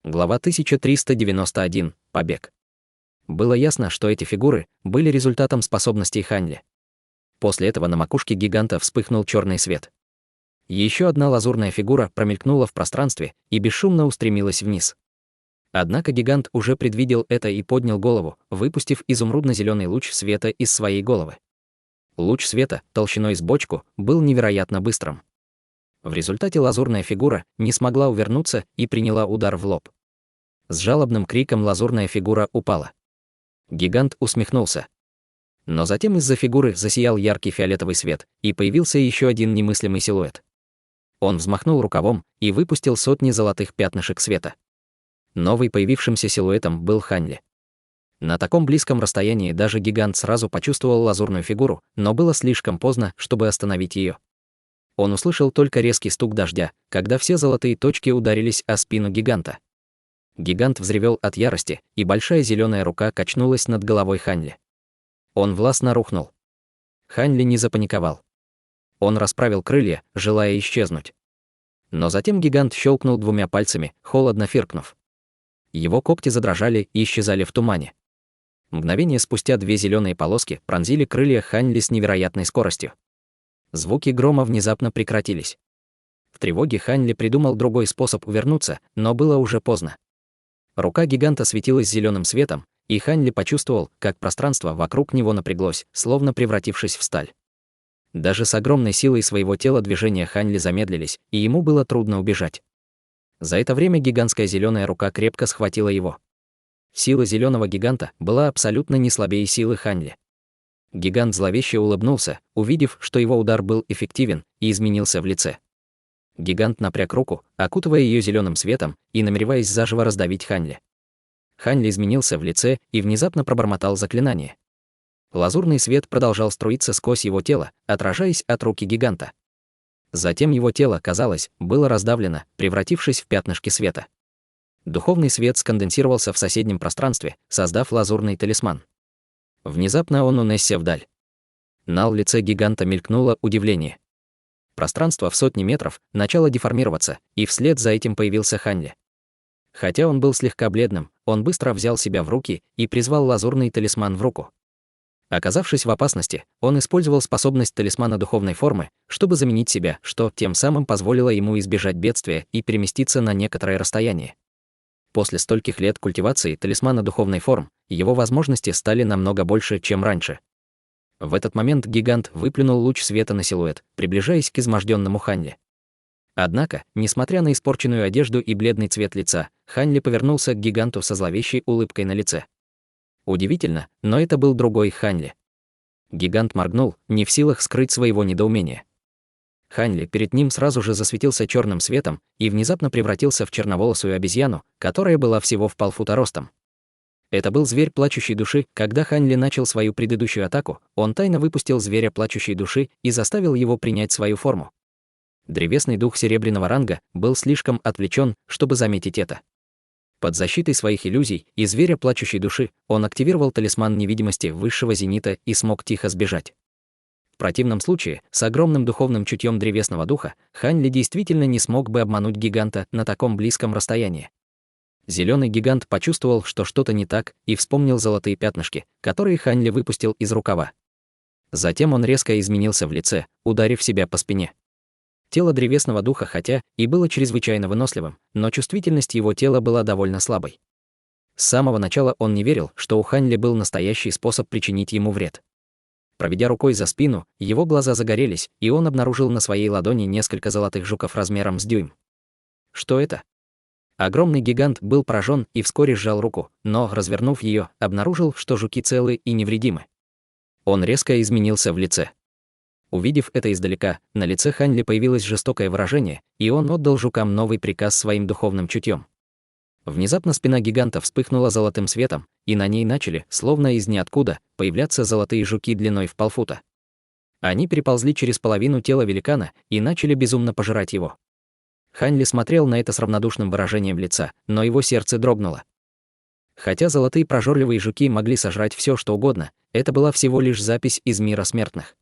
Глава 1391. Побег. Было ясно, что эти фигуры были результатом способностей Ханли. После этого на макушке гиганта вспыхнул черный свет. Еще одна лазурная фигура промелькнула в пространстве и бесшумно устремилась вниз. Однако гигант уже предвидел это и поднял голову, выпустив изумрудно-зеленый луч света из своей головы. Луч света, толщиной с бочку, был невероятно быстрым. В результате лазурная фигура не смогла увернуться и приняла удар в лоб. С жалобным криком лазурная фигура упала. Гигант усмехнулся. Но затем из-за фигуры засиял яркий фиолетовый свет, и появился еще один немыслимый силуэт. Он взмахнул рукавом и выпустил сотни золотых пятнышек света. Новый появившимся силуэтом был Ханли. На таком близком расстоянии даже гигант сразу почувствовал лазурную фигуру, но было слишком поздно, чтобы остановить ее. Он услышал только резкий стук дождя, когда все золотые точки ударились о спину гиганта. Гигант взревел от ярости, и большая зеленая рука качнулась над головой Ханли. Он властно рухнул. Ханли не запаниковал. Он расправил крылья, желая исчезнуть. Но затем гигант щелкнул двумя пальцами, холодно фыркнув. Его когти задрожали и исчезали в тумане. Мгновение спустя две зеленые полоски пронзили крылья Ханли с невероятной скоростью. Звуки грома внезапно прекратились. В тревоге Ханли придумал другой способ увернуться, но было уже поздно. Рука гиганта светилась зеленым светом, и Ханли почувствовал, как пространство вокруг него напряглось, словно превратившись в сталь. Даже с огромной силой своего тела движения Ханли замедлились, и ему было трудно убежать. За это время гигантская зеленая рука крепко схватила его. Сила зеленого гиганта была абсолютно не слабее силы Ханли. Гигант зловеще улыбнулся, увидев, что его удар был эффективен, и изменился в лице. Гигант напряг руку, окутывая ее зеленым светом и намереваясь заживо раздавить Ханли. Ханли изменился в лице и внезапно пробормотал заклинание. Лазурный свет продолжал струиться сквозь его тело, отражаясь от руки гиганта. Затем его тело, казалось, было раздавлено, превратившись в пятнышки света. Духовный свет сконденсировался в соседнем пространстве, создав лазурный талисман. Внезапно он унесся вдаль. На лице гиганта мелькнуло удивление. Пространство в сотни метров начало деформироваться, и вслед за этим появился Ханли. Хотя он был слегка бледным, он быстро взял себя в руки и призвал лазурный талисман в руку. Оказавшись в опасности, он использовал способность талисмана духовной формы, чтобы заменить себя, что тем самым позволило ему избежать бедствия и переместиться на некоторое расстояние. После стольких лет культивации талисмана духовной форм, его возможности стали намного больше, чем раньше. В этот момент гигант выплюнул луч света на силуэт, приближаясь к изможденному Ханли. Однако, несмотря на испорченную одежду и бледный цвет лица, Ханли повернулся к гиганту со зловещей улыбкой на лице. Удивительно, но это был другой Ханли. Гигант моргнул, не в силах скрыть своего недоумения. Ханли перед ним сразу же засветился черным светом и внезапно превратился в черноволосую обезьяну, которая была всего в полфута ростом. Это был зверь плачущей души. Когда Ханли начал свою предыдущую атаку, он тайно выпустил зверя плачущей души и заставил его принять свою форму. Древесный дух серебряного ранга был слишком отвлечен, чтобы заметить это. Под защитой своих иллюзий и зверя плачущей души он активировал талисман невидимости высшего зенита и смог тихо сбежать. В противном случае, с огромным духовным чутьем древесного духа, Ханли действительно не смог бы обмануть гиганта на таком близком расстоянии. Зеленый гигант почувствовал, что что-то не так, и вспомнил золотые пятнышки, которые Ханли выпустил из рукава. Затем он резко изменился в лице, ударив себя по спине. Тело древесного духа хотя и было чрезвычайно выносливым, но чувствительность его тела была довольно слабой. С самого начала он не верил, что у Ханли был настоящий способ причинить ему вред. Проведя рукой за спину, его глаза загорелись, и он обнаружил на своей ладони несколько золотых жуков размером с дюйм. Что это? Огромный гигант был поражен и вскоре сжал руку, но, развернув ее, обнаружил, что жуки целы и невредимы. Он резко изменился в лице. Увидев это издалека, на лице Ханли появилось жестокое выражение, и он отдал жукам новый приказ своим духовным чутьем. Внезапно спина гиганта вспыхнула золотым светом, и на ней начали, словно из ниоткуда, появляться золотые жуки длиной в полфута. Они переползли через половину тела великана и начали безумно пожирать его. Ханли смотрел на это с равнодушным выражением лица, но его сердце дрогнуло. Хотя золотые прожорливые жуки могли сожрать все, что угодно, это была всего лишь запись из мира смертных.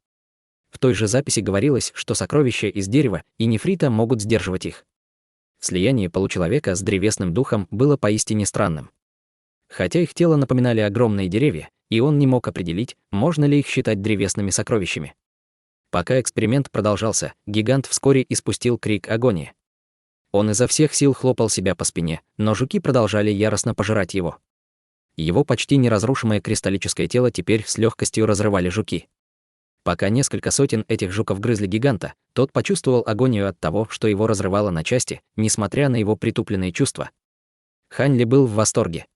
В той же записи говорилось, что сокровища из дерева и нефрита могут сдерживать их. Слияние получеловека с древесным духом было поистине странным. Хотя их тело напоминали огромные деревья, и он не мог определить, можно ли их считать древесными сокровищами. Пока эксперимент продолжался, гигант вскоре испустил крик агонии. Он изо всех сил хлопал себя по спине, но жуки продолжали яростно пожирать его. Его почти неразрушимое кристаллическое тело теперь с легкостью разрывали жуки. Пока несколько сотен этих жуков грызли гиганта, тот почувствовал агонию от того, что его разрывало на части, несмотря на его притупленные чувства. Хань Ли был в восторге.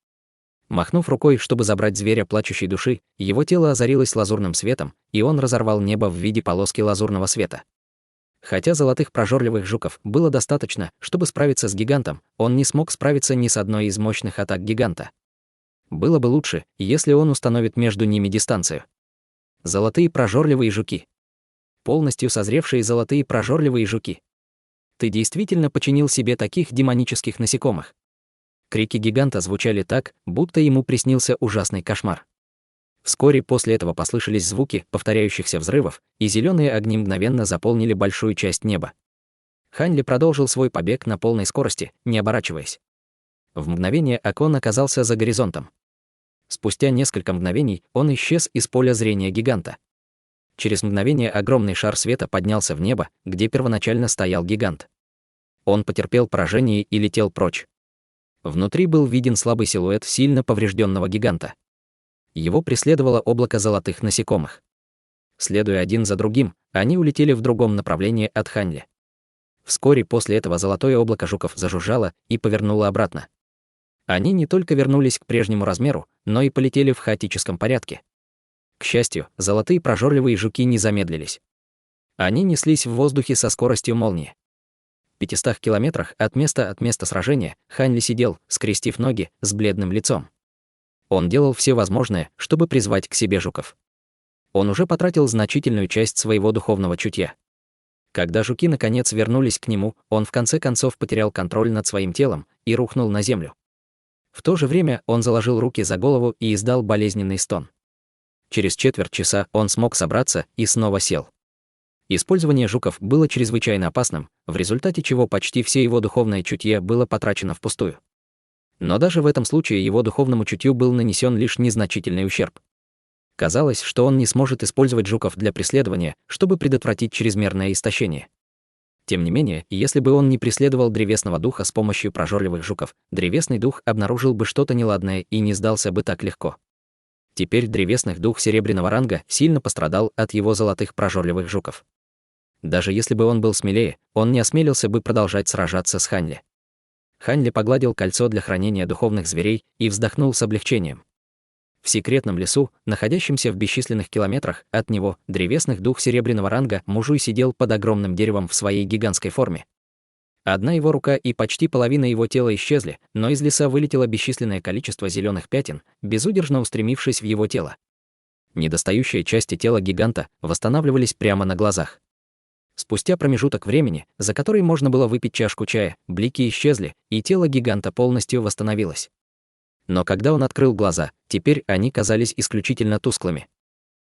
Махнув рукой, чтобы забрать зверя плачущей души, его тело озарилось лазурным светом, и он разорвал небо в виде полоски лазурного света. Хотя золотых прожорливых жуков было достаточно, чтобы справиться с гигантом, он не смог справиться ни с одной из мощных атак гиганта. Было бы лучше, если он установит между ними дистанцию. Золотые прожорливые жуки. Полностью созревшие золотые прожорливые жуки. Ты действительно починил себе таких демонических насекомых. Крики гиганта звучали так, будто ему приснился ужасный кошмар. Вскоре после этого послышались звуки повторяющихся взрывов, и зеленые огни мгновенно заполнили большую часть неба. Хань Ли продолжил свой побег на полной скорости, не оборачиваясь. В мгновение ока он оказался за горизонтом. Спустя несколько мгновений он исчез из поля зрения гиганта. Через мгновение огромный шар света поднялся в небо, где первоначально стоял гигант. Он потерпел поражение и летел прочь. Внутри был виден слабый силуэт сильно поврежденного гиганта. Его преследовало облако золотых насекомых. Следуя один за другим, они улетели в другом направлении от Хань Ли. Вскоре после этого золотое облако жуков зажужжало и повернуло обратно. Они не только вернулись к прежнему размеру, но и полетели в хаотическом порядке. К счастью, золотые прожорливые жуки не замедлились. Они неслись в воздухе со скоростью молнии. В 500 километрах от места сражения Хань Ли сидел, скрестив ноги, с бледным лицом. Он делал все возможное, чтобы призвать к себе жуков. Он уже потратил значительную часть своего духовного чутья. Когда жуки наконец вернулись к нему, он в конце концов потерял контроль над своим телом и рухнул на землю. В то же время он заложил руки за голову и издал болезненный стон. Через четверть часа он смог собраться и снова сел. Использование жуков было чрезвычайно опасным, в результате чего почти все его духовное чутье было потрачено впустую. Но даже в этом случае его духовному чутью был нанесен лишь незначительный ущерб. Казалось, что он не сможет использовать жуков для преследования, чтобы предотвратить чрезмерное истощение. Тем не менее, если бы он не преследовал древесного духа с помощью прожорливых жуков, древесный дух обнаружил бы что-то неладное и не сдался бы так легко. Теперь древесный дух серебряного ранга сильно пострадал от его золотых прожорливых жуков. Даже если бы он был смелее, он не осмелился бы продолжать сражаться с Хань Ли. Хань Ли погладил кольцо для хранения духовных зверей и вздохнул с облегчением. В секретном лесу, находящемся в бесчисленных километрах от него, древесный дух серебряного ранга Мужуй сидел под огромным деревом в своей гигантской форме. Одна его рука и почти половина его тела исчезли, но из леса вылетело бесчисленное количество зеленых пятен, безудержно устремившись в его тело. Недостающие части тела гиганта восстанавливались прямо на глазах. Спустя промежуток времени, за который можно было выпить чашку чая, блики исчезли, и тело гиганта полностью восстановилось. Но когда он открыл глаза, теперь они казались исключительно тусклыми.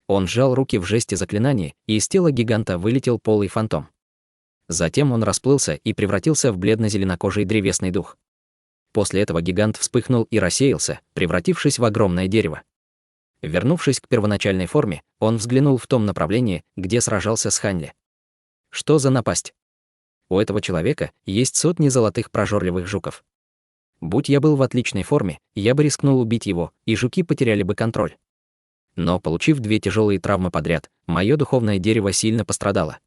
Он сжал руки в жесте заклинания, и из тела гиганта вылетел полый фантом. Затем он расплылся и превратился в бледно-зеленокожий древесный дух. После этого гигант вспыхнул и рассеялся, превратившись в огромное дерево. Вернувшись к первоначальной форме, он взглянул в том направлении, где сражался с Хань Ли. Что за напасть? У этого человека есть сотни золотых прожорливых жуков. Будь я был в отличной форме, я бы рискнул убить его, и жуки потеряли бы контроль. Но, получив 2 тяжелые травмы подряд, мое духовное дерево сильно пострадало.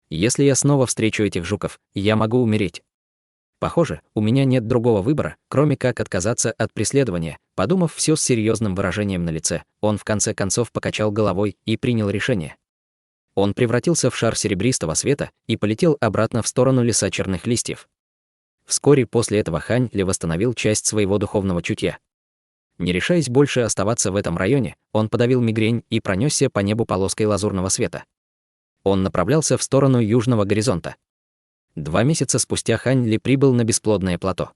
Если я снова встречу этих жуков, я могу умереть. Похоже, у меня нет другого выбора, кроме как отказаться от преследования. Подумав все с серьезным выражением на лице, он в конце концов покачал головой и принял решение. Он превратился в шар серебристого света и полетел обратно в сторону леса черных листьев. Вскоре после этого Хань Ли восстановил часть своего духовного чутья. Не решаясь больше оставаться в этом районе, он подавил мигрень и пронесся по небу полоской лазурного света. Он направлялся в сторону южного горизонта. 2 месяца спустя Хань Ли прибыл на бесплодное плато.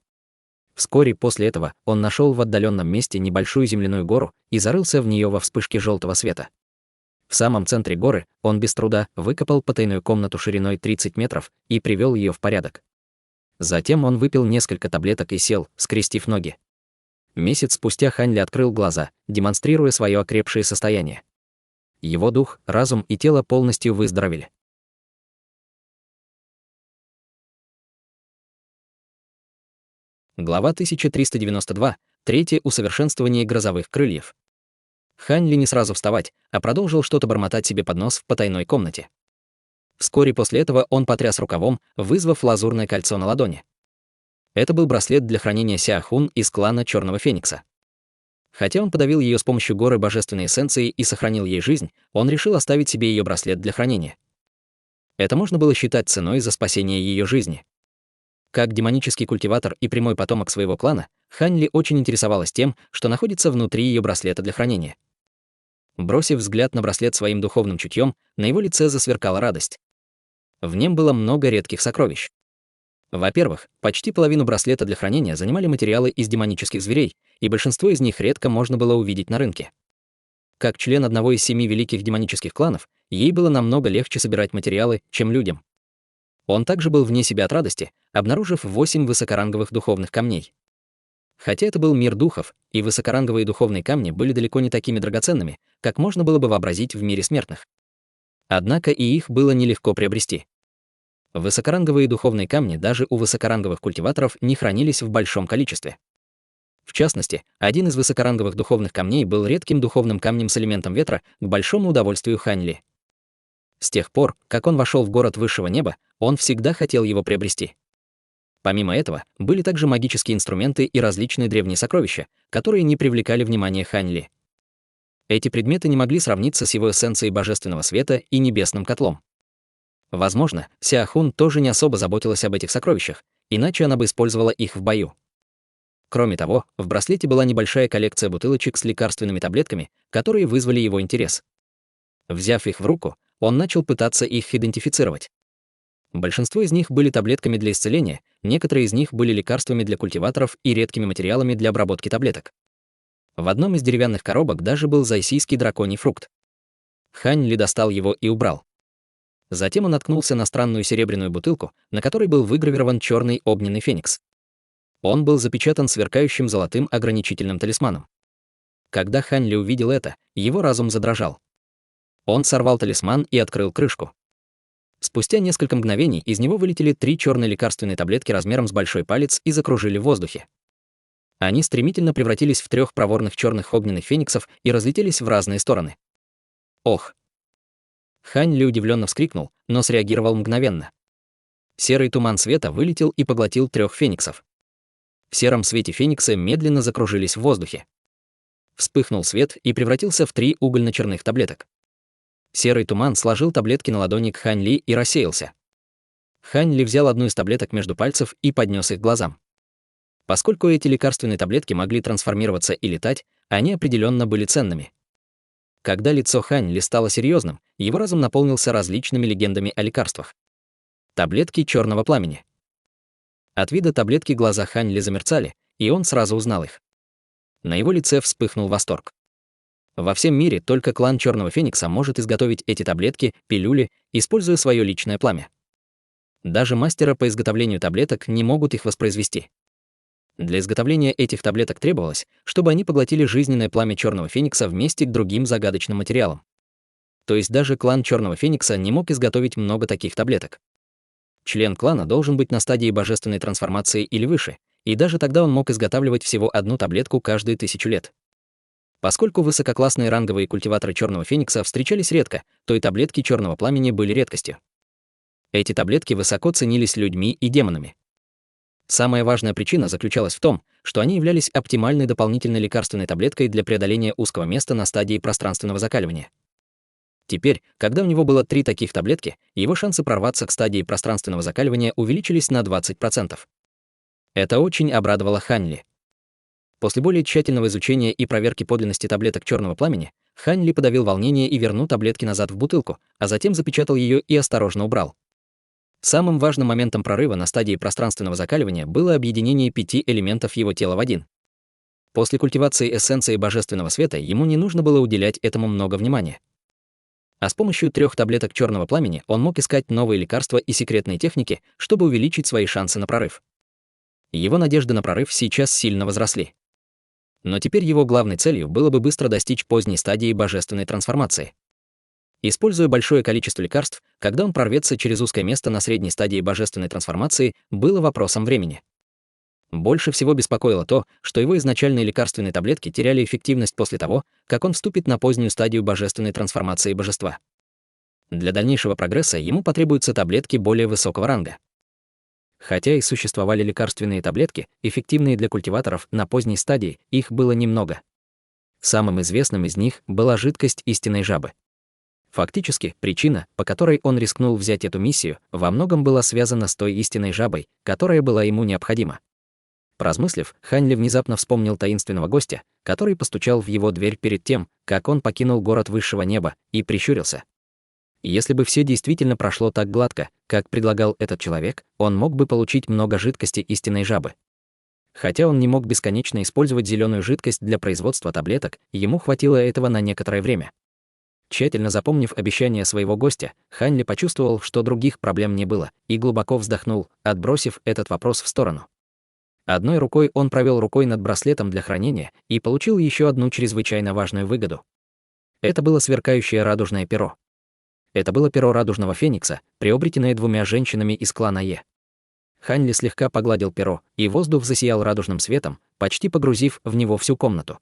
Вскоре после этого он нашел в отдаленном месте небольшую земляную гору и зарылся в нее во вспышке желтого света. В самом центре горы он без труда выкопал потайную комнату шириной 30 метров и привел ее в порядок. Затем он выпил несколько таблеток и сел, скрестив ноги. Месяц спустя Хань Ли открыл глаза, демонстрируя свое окрепшее состояние. Его дух, разум и тело полностью выздоровели. Глава 1392. Третье усовершенствование грозовых крыльев. Хань Ли не сразу вставать, а продолжил что-то бормотать себе под нос в потайной комнате. Вскоре после этого он потряс рукавом, вызвав лазурное кольцо на ладони. Это был браслет для хранения Сяохун из клана Черного Феникса. Хотя он подавил ее с помощью горы божественной эссенции и сохранил ей жизнь, он решил оставить себе ее браслет для хранения. Это можно было считать ценой за спасение ее жизни. Как демонический культиватор и прямой потомок своего клана, Хань Ли очень интересовалась тем, что находится внутри ее браслета для хранения. Бросив взгляд на браслет своим духовным чутьем, на его лице засверкала радость. В нем было много редких сокровищ. Во-первых, почти половину браслета для хранения занимали материалы из демонических зверей, и большинство из них редко можно было увидеть на рынке. Как член одного из 7 великих демонических кланов, ей было намного легче собирать материалы, чем людям. Он также был вне себя от радости, обнаружив 8 высокоранговых духовных камней. Хотя это был мир духов, и высокоранговые духовные камни были далеко не такими драгоценными, как можно было бы вообразить в мире смертных. Однако и их было нелегко приобрести. Высокоранговые духовные камни даже у высокоранговых культиваторов не хранились в большом количестве. В частности, один из высокоранговых духовных камней был редким духовным камнем с элементом ветра к большому удовольствию Хань Ли. С тех пор, как он вошел в город высшего неба, он всегда хотел его приобрести. Помимо этого, были также магические инструменты и различные древние сокровища, которые не привлекали внимания Хань Ли. Эти предметы не могли сравниться с его эссенцией божественного света и небесным котлом. Возможно, Сяохун тоже не особо заботилась об этих сокровищах, иначе она бы использовала их в бою. Кроме того, в браслете была небольшая коллекция бутылочек с лекарственными таблетками, которые вызвали его интерес. Взяв их в руку, он начал пытаться их идентифицировать. Большинство из них были таблетками для исцеления, некоторые из них были лекарствами для культиваторов и редкими материалами для обработки таблеток. В одном из деревянных коробок даже был зайсийский драконий фрукт. Хань Ли достал его и убрал. Затем он наткнулся на странную серебряную бутылку, на которой был выгравирован черный огненный феникс. Он был запечатан сверкающим золотым ограничительным талисманом. Когда Хань Ли увидел это, его разум задрожал. Он сорвал талисман и открыл крышку. Спустя несколько мгновений из него вылетели 3 черные лекарственные таблетки размером с большой палец и закружили в воздухе. Они стремительно превратились в 3 проворных черных огненных фениксов и разлетелись в разные стороны. Ох! Хань Ли удивленно вскрикнул, но среагировал мгновенно. Серый туман света вылетел и поглотил 3 фениксов. В сером свете фениксы медленно закружились в воздухе. Вспыхнул свет и превратился в 3 угольно-черных таблеток. Серый туман сложил таблетки на ладони к Хань Ли и рассеялся. Хань Ли взял одну из таблеток между пальцев и поднес их к глазам. Поскольку эти лекарственные таблетки могли трансформироваться и летать, они определенно были ценными. Когда лицо Хань Ли стало серьезным, его разум наполнился различными легендами о лекарствах. Таблетки черного пламени. От вида таблетки глаза Хань Ли замерцали, и он сразу узнал их. На его лице вспыхнул восторг. Во всем мире только клан Черного Феникса может изготовить эти таблетки, пилюли, используя свое личное пламя. Даже мастера по изготовлению таблеток не могут их воспроизвести. Для изготовления этих таблеток требовалось, чтобы они поглотили жизненное пламя Черного Феникса вместе к другим загадочным материалам. То есть даже клан Черного Феникса не мог изготовить много таких таблеток. Член клана должен быть на стадии божественной трансформации или выше, и даже тогда он мог изготавливать всего 1 таблетку каждые 1000 лет. Поскольку высококлассные ранговые культиваторы Черного Феникса встречались редко, то и таблетки черного пламени были редкостью. Эти таблетки высоко ценились людьми и демонами. Самая важная причина заключалась в том, что они являлись оптимальной дополнительной лекарственной таблеткой для преодоления узкого места на стадии пространственного закаливания. Теперь, когда у него было 3 таких таблетки, его шансы прорваться к стадии пространственного закаливания увеличились на 20%. Это очень обрадовало Хань Ли. После более тщательного изучения и проверки подлинности таблеток черного пламени, Хань Ли подавил волнение и вернул таблетки назад в бутылку, а затем запечатал ее и осторожно убрал. Самым важным моментом прорыва на стадии пространственного закаливания было объединение 5 элементов его тела в один. После культивации эссенции божественного света ему не нужно было уделять этому много внимания. А с помощью 3 таблеток черного пламени он мог искать новые лекарства и секретные техники, чтобы увеличить свои шансы на прорыв. Его надежды на прорыв сейчас сильно возросли. Но теперь его главной целью было бы быстро достичь поздней стадии божественной трансформации. Используя большое количество лекарств, когда он прорвется через узкое место на средней стадии божественной трансформации, было вопросом времени. Больше всего беспокоило то, что его изначальные лекарственные таблетки теряли эффективность после того, как он вступит на позднюю стадию божественной трансформации божества. Для дальнейшего прогресса ему потребуются таблетки более высокого ранга. Хотя и существовали лекарственные таблетки, эффективные для культиваторов на поздней стадии, их было немного. Самым известным из них была жидкость истинной жабы. Фактически, причина, по которой он рискнул взять эту миссию, во многом была связана с той истинной жабой, которая была ему необходима. Поразмыслив, Хань Ли внезапно вспомнил таинственного гостя, который постучал в его дверь перед тем, как он покинул город высшего неба, и прищурился. Если бы все действительно прошло так гладко, как предлагал этот человек, он мог бы получить много жидкости истинной жабы. Хотя он не мог бесконечно использовать зеленую жидкость для производства таблеток, ему хватило этого на некоторое время. Тщательно запомнив обещание своего гостя, Хань Ли почувствовал, что других проблем не было, и глубоко вздохнул, отбросив этот вопрос в сторону. Одной рукой он провел рукой над браслетом для хранения и получил еще одну чрезвычайно важную выгоду. Это было сверкающее радужное перо. Это было перо радужного феникса, приобретенное двумя женщинами из клана Е. Хань Ли слегка погладил перо, и воздух засиял радужным светом, почти погрузив в него всю комнату.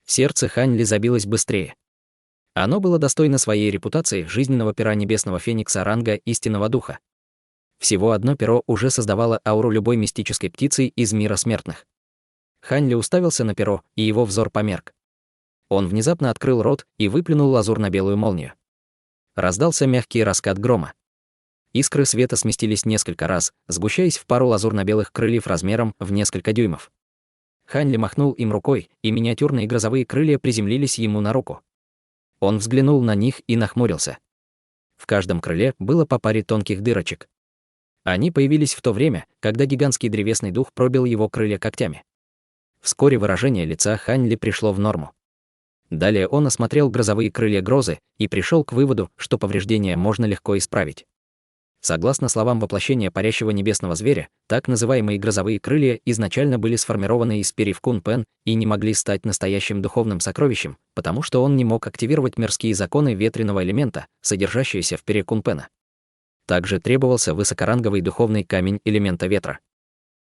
Сердце Хань Ли забилось быстрее. Оно было достойно своей репутации жизненного пера небесного феникса ранга истинного духа. Всего одно перо уже создавало ауру любой мистической птицы из мира смертных. Хань Ли уставился на перо, и его взор померк. Он внезапно открыл рот и выплюнул лазурно-белую молнию. Раздался мягкий раскат грома. Искры света сместились несколько раз, сгущаясь в пару лазурно-белых крыльев размером в несколько дюймов. Хань Ли махнул им рукой, и миниатюрные грозовые крылья приземлились ему на руку. Он взглянул на них и нахмурился. В каждом крыле было по паре тонких дырочек. Они появились в то время, когда гигантский древесный дух пробил его крылья когтями. Вскоре выражение лица Хань Ли пришло в норму. Далее он осмотрел грозовые крылья грозы и пришел к выводу, что повреждения можно легко исправить. Согласно словам воплощения парящего небесного зверя, так называемые грозовые крылья изначально были сформированы из перьев Кунпен и не могли стать настоящим духовным сокровищем, потому что он не мог активировать мирские законы ветреного элемента, содержащиеся в перье Кунпена. Также требовался высокоранговый духовный камень элемента ветра.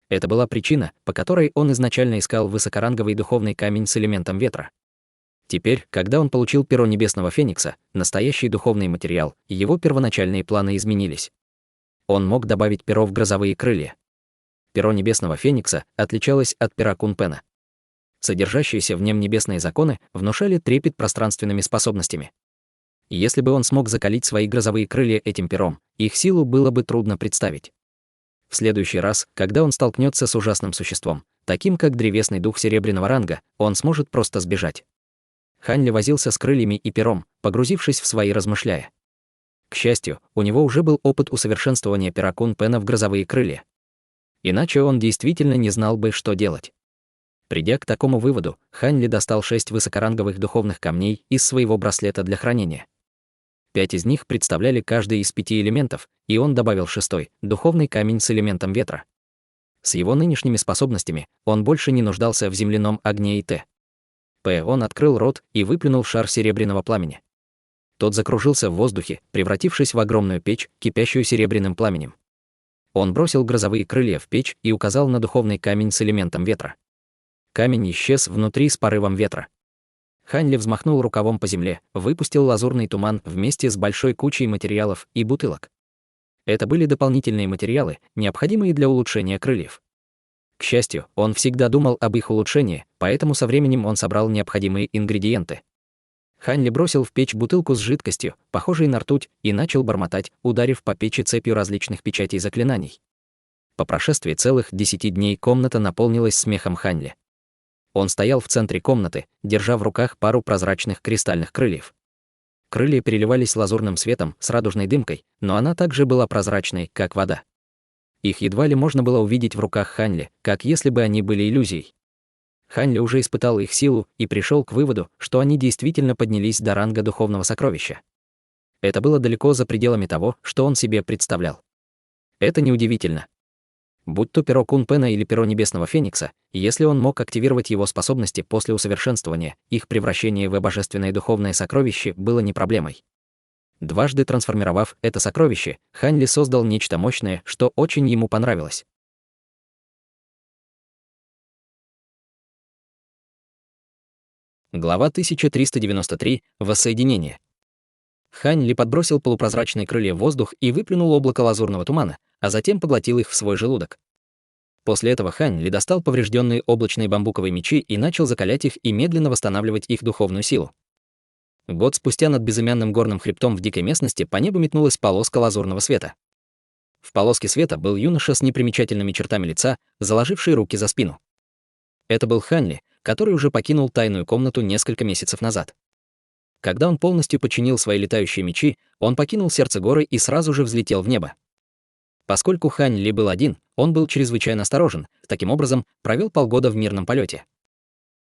Это была причина, по которой он изначально искал высокоранговый духовный камень с элементом ветра. Теперь, когда он получил перо небесного феникса, настоящий духовный материал, его первоначальные планы изменились. Он мог добавить перо в грозовые крылья. Перо небесного феникса отличалось от пера Кунпена. Содержащиеся в нем небесные законы внушали трепет пространственными способностями. Если бы он смог закалить свои грозовые крылья этим пером, их силу было бы трудно представить. В следующий раз, когда он столкнется с ужасным существом, таким как древесный дух серебряного ранга, он сможет просто сбежать. Хань Ли возился с крыльями и пером, погрузившись в свои размышления. К счастью, у него уже был опыт усовершенствования пера Кунпена в грозовые крылья. Иначе он действительно не знал бы, что делать. Придя к такому выводу, Хань Ли достал 6 высокоранговых духовных камней из своего браслета для хранения. 5 из них представляли каждый из 5 элементов, и он добавил 6-й, духовный камень с элементом ветра. С его нынешними способностями он больше не нуждался в земляном огне и Он открыл рот и выплюнул шар серебряного пламени. Тот закружился в воздухе, превратившись в огромную печь, кипящую серебряным пламенем. Он бросил грозовые крылья в печь и указал на духовный камень с элементом ветра. Камень исчез внутри с порывом ветра. Хань Ли взмахнул рукавом по земле, выпустил лазурный туман вместе с большой кучей материалов и бутылок. Это были дополнительные материалы, необходимые для улучшения крыльев. К счастью, он всегда думал об их улучшении, поэтому со временем он собрал необходимые ингредиенты. Хань Ли бросил в печь бутылку с жидкостью, похожей на ртуть, и начал бормотать, ударив по печи цепью различных печатей заклинаний. По прошествии целых 10 дней комната наполнилась смехом Хань Ли. Он стоял в центре комнаты, держа в руках пару прозрачных кристальных крыльев. Крылья переливались лазурным светом с радужной дымкой, но она также была прозрачной, как вода. Их едва ли можно было увидеть в руках Хань Ли, как если бы они были иллюзией. Хань Ли уже испытал их силу и пришел к выводу, что они действительно поднялись до ранга духовного сокровища. Это было далеко за пределами того, что он себе представлял. Это неудивительно. Будь то перо Кунпена или перо Небесного Феникса, если он мог активировать его способности после усовершенствования, их превращение в божественное духовное сокровище было не проблемой. Дважды трансформировав это сокровище, Хань Ли создал нечто мощное, что очень ему понравилось. Глава 1393. Воссоединение. Хань Ли подбросил полупрозрачные крылья в воздух и выплюнул облако лазурного тумана, а затем поглотил их в свой желудок. После этого Хань Ли достал поврежденные облачные бамбуковые мечи и начал закалять их и медленно восстанавливать их духовную силу. Год спустя над безымянным горным хребтом в дикой местности по небу метнулась полоска лазурного света. В полоске света был юноша с непримечательными чертами лица, заложивший руки за спину. Это был Хань Ли, который уже покинул тайную комнату несколько месяцев назад. Когда он полностью подчинил свои летающие мечи, он покинул сердце горы и сразу же взлетел в небо. Поскольку Хань Ли был один, он был чрезвычайно осторожен, таким образом провел полгода в мирном полете.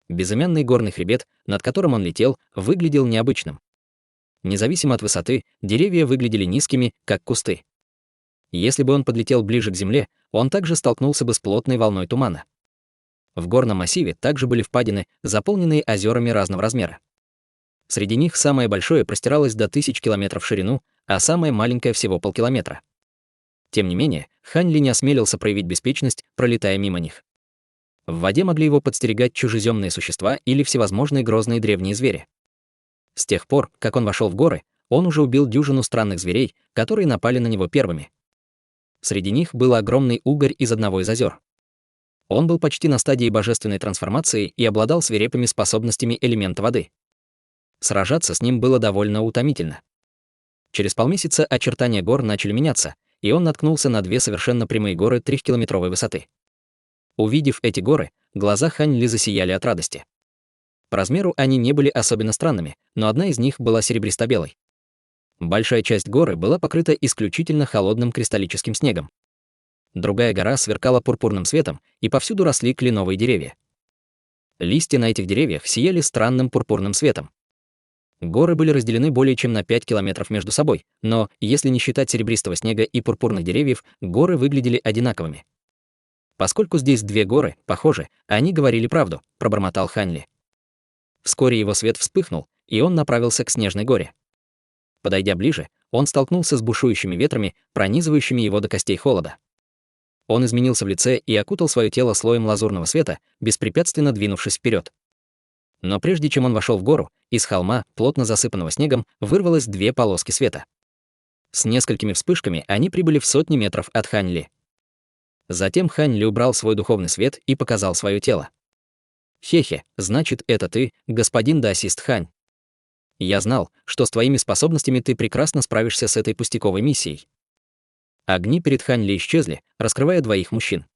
Безымянный горный хребет, над которым он летел, выглядел необычным. Независимо от высоты, деревья выглядели низкими, как кусты. Если бы он подлетел ближе к земле, он также столкнулся бы с плотной волной тумана. В горном массиве также были впадины, заполненные озерами разного размера. Среди них самое большое простиралось до 1000 километров в ширину, а самое маленькое всего полкилометра. Тем не менее, Хань Ли не осмелился проявить беспечность, пролетая мимо них. В воде могли его подстерегать чужеземные существа или всевозможные грозные древние звери. С тех пор, как он вошел в горы, он уже убил дюжину странных зверей, которые напали на него первыми. Среди них был огромный угорь из одного из озер. Он был почти на стадии божественной трансформации и обладал свирепыми способностями элемента воды. Сражаться с ним было довольно утомительно. Через полмесяца очертания гор начали меняться, и он наткнулся на две совершенно прямые горы 3-километровой высоты. Увидев эти горы, глаза Хань Ли засияли от радости. По размеру они не были особенно странными, но одна из них была серебристо-белой. Большая часть горы была покрыта исключительно холодным кристаллическим снегом. Другая гора сверкала пурпурным светом, и повсюду росли кленовые деревья. Листья на этих деревьях сияли странным пурпурным светом. Горы были разделены более чем на 5 километров между собой, но, если не считать серебристого снега и пурпурных деревьев, горы выглядели одинаковыми. Поскольку здесь две горы, похожи, они говорили правду, пробормотал Хань Ли. Вскоре его свет вспыхнул, и он направился к снежной горе. Подойдя ближе, он столкнулся с бушующими ветрами, пронизывающими его до костей холода. Он изменился в лице и окутал свое тело слоем лазурного света, беспрепятственно двинувшись вперед. Но прежде чем он вошел в гору, из холма, плотно засыпанного снегом, вырвалось две полоски света. С несколькими вспышками они прибыли в сотни метров от Хань Ли. Затем Хань Ли убрал свой духовный свет и показал свое тело. «Хе-хе, значит, это ты, господин даосист Хань. Я знал, что с твоими способностями ты прекрасно справишься с этой пустяковой миссией». Огни перед Хань Ли исчезли, раскрывая двоих мужчин.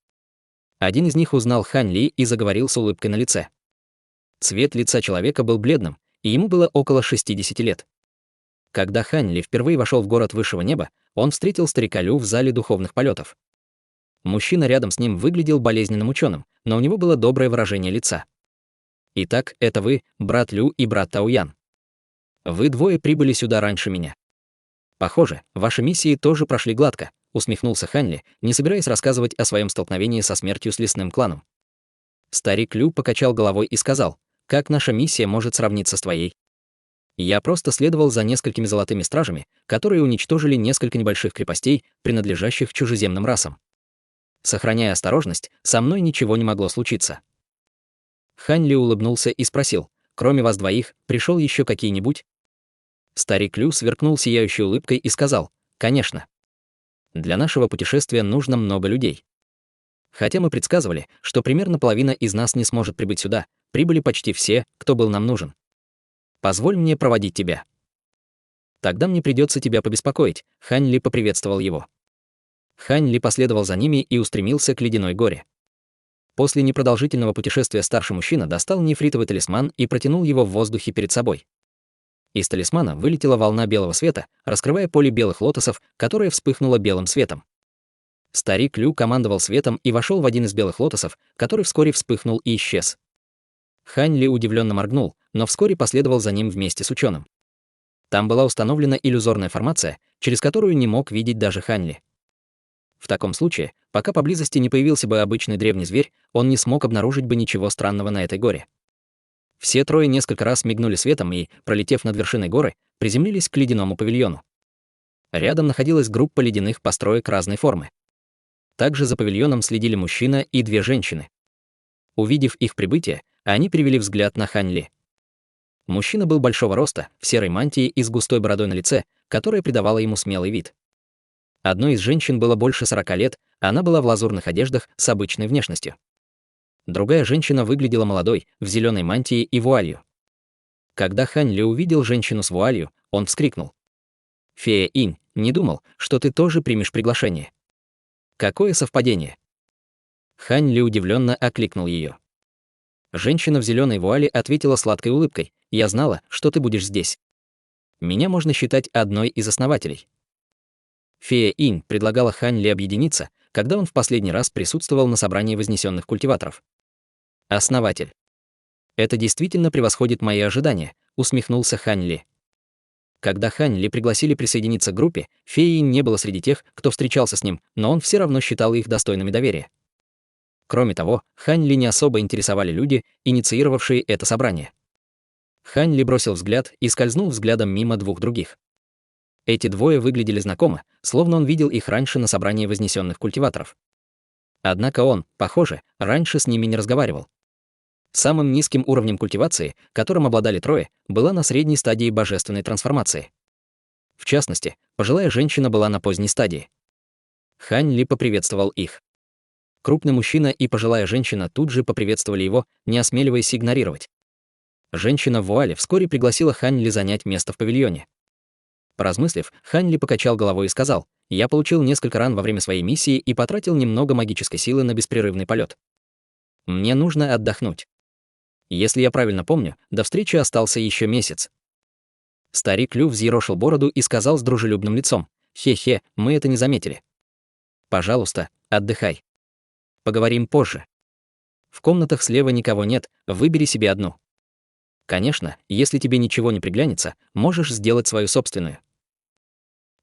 Один из них узнал Хань Ли и заговорил с улыбкой на лице. Цвет лица человека был бледным, и ему было около 60 лет. Когда Хань Ли впервые вошел в город высшего неба, он встретил старика Лю в зале духовных полетов. Мужчина рядом с ним выглядел болезненным ученым, но у него было доброе выражение лица. «Итак, это вы, брат Лю и брат Тауян. Вы двое прибыли сюда раньше меня. Похоже, ваши миссии тоже прошли гладко», — усмехнулся Хань Ли, не собираясь рассказывать о своем столкновении со смертью с лесным кланом. Старик Лю покачал головой и сказал: «Как наша миссия может сравниться с твоей? Я просто следовал за несколькими золотыми стражами, которые уничтожили несколько небольших крепостей, принадлежащих чужеземным расам. Сохраняя осторожность, со мной ничего не могло случиться». Хань Ли улыбнулся и спросил: «Кроме вас двоих, пришел еще какие-нибудь?» Старик Лю сверкнул сияющей улыбкой и сказал: «Конечно. Для нашего путешествия нужно много людей. Хотя мы предсказывали, что примерно половина из нас не сможет прибыть сюда, прибыли почти все, кто был нам нужен. Позволь мне проводить тебя». «Тогда мне придется тебя побеспокоить», — Хань Ли поприветствовал его. Хань Ли последовал за ними и устремился к ледяной горе. После непродолжительного путешествия старший мужчина достал нефритовый талисман и протянул его в воздухе перед собой. Из талисмана вылетела волна белого света, раскрывая поле белых лотосов, которое вспыхнуло белым светом. Старик Лю командовал светом и вошел в один из белых лотосов, который вскоре вспыхнул и исчез. Хань Ли удивленно моргнул, но вскоре последовал за ним вместе с ученым. Там была установлена иллюзорная формация, через которую не мог видеть даже Хань Ли. В таком случае, пока поблизости не появился бы обычный древний зверь, он не смог обнаружить бы ничего странного на этой горе. Все трое несколько раз мигнули светом и, пролетев над вершиной горы, приземлились к ледяному павильону. Рядом находилась группа ледяных построек разной формы. Также за павильоном следили мужчина и две женщины. Увидев их прибытие, они перевели взгляд на Хань Ли. Мужчина был большого роста, в серой мантии и с густой бородой на лице, которая придавала ему смелый вид. Одной из женщин было больше 40 лет, она была в лазурных одеждах с обычной внешностью. Другая женщина выглядела молодой, в зеленой мантии и вуалью. Когда Хань Ли увидел женщину с вуалью, он вскрикнул: «Фея Инь, не думал, что ты тоже примешь приглашение. Какое совпадение?» Хань Ли удивленно окликнул ее. Женщина в зеленой вуале ответила сладкой улыбкой: «Я знала, что ты будешь здесь. Меня можно считать одной из основателей». Фея Инь предлагала Хань Ли объединиться, когда он в последний раз присутствовал на собрании вознесенных культиваторов. «Основатель. Это действительно превосходит мои ожидания», — усмехнулся Хань Ли. Когда Хань Ли пригласили присоединиться к группе, феи не было среди тех, кто встречался с ним, но он все равно считал их достойными доверия. Кроме того, Хань Ли не особо интересовали люди, инициировавшие это собрание. Хань Ли бросил взгляд и скользнул взглядом мимо двух других. Эти двое выглядели знакомо, словно он видел их раньше на собрании вознесенных культиваторов. Однако он, похоже, раньше с ними не разговаривал. Самым низким уровнем культивации, которым обладали трое, была на средней стадии божественной трансформации. В частности, пожилая женщина была на поздней стадии. Хань Ли поприветствовал их. Крупный мужчина и пожилая женщина тут же поприветствовали его, не осмеливаясь игнорировать. Женщина в вуале вскоре пригласила Хань Ли занять место в павильоне. Поразмыслив, Хань Ли покачал головой и сказал: «Я получил несколько ран во время своей миссии и потратил немного магической силы на беспрерывный полет. Мне нужно отдохнуть. Если я правильно помню, до встречи остался еще месяц». Старик Лю взъерошил бороду и сказал с дружелюбным лицом: «Хе-хе, мы это не заметили. Пожалуйста, отдыхай. Поговорим позже. В комнатах слева никого нет, выбери себе одну. Конечно, если тебе ничего не приглянется, можешь сделать свою собственную».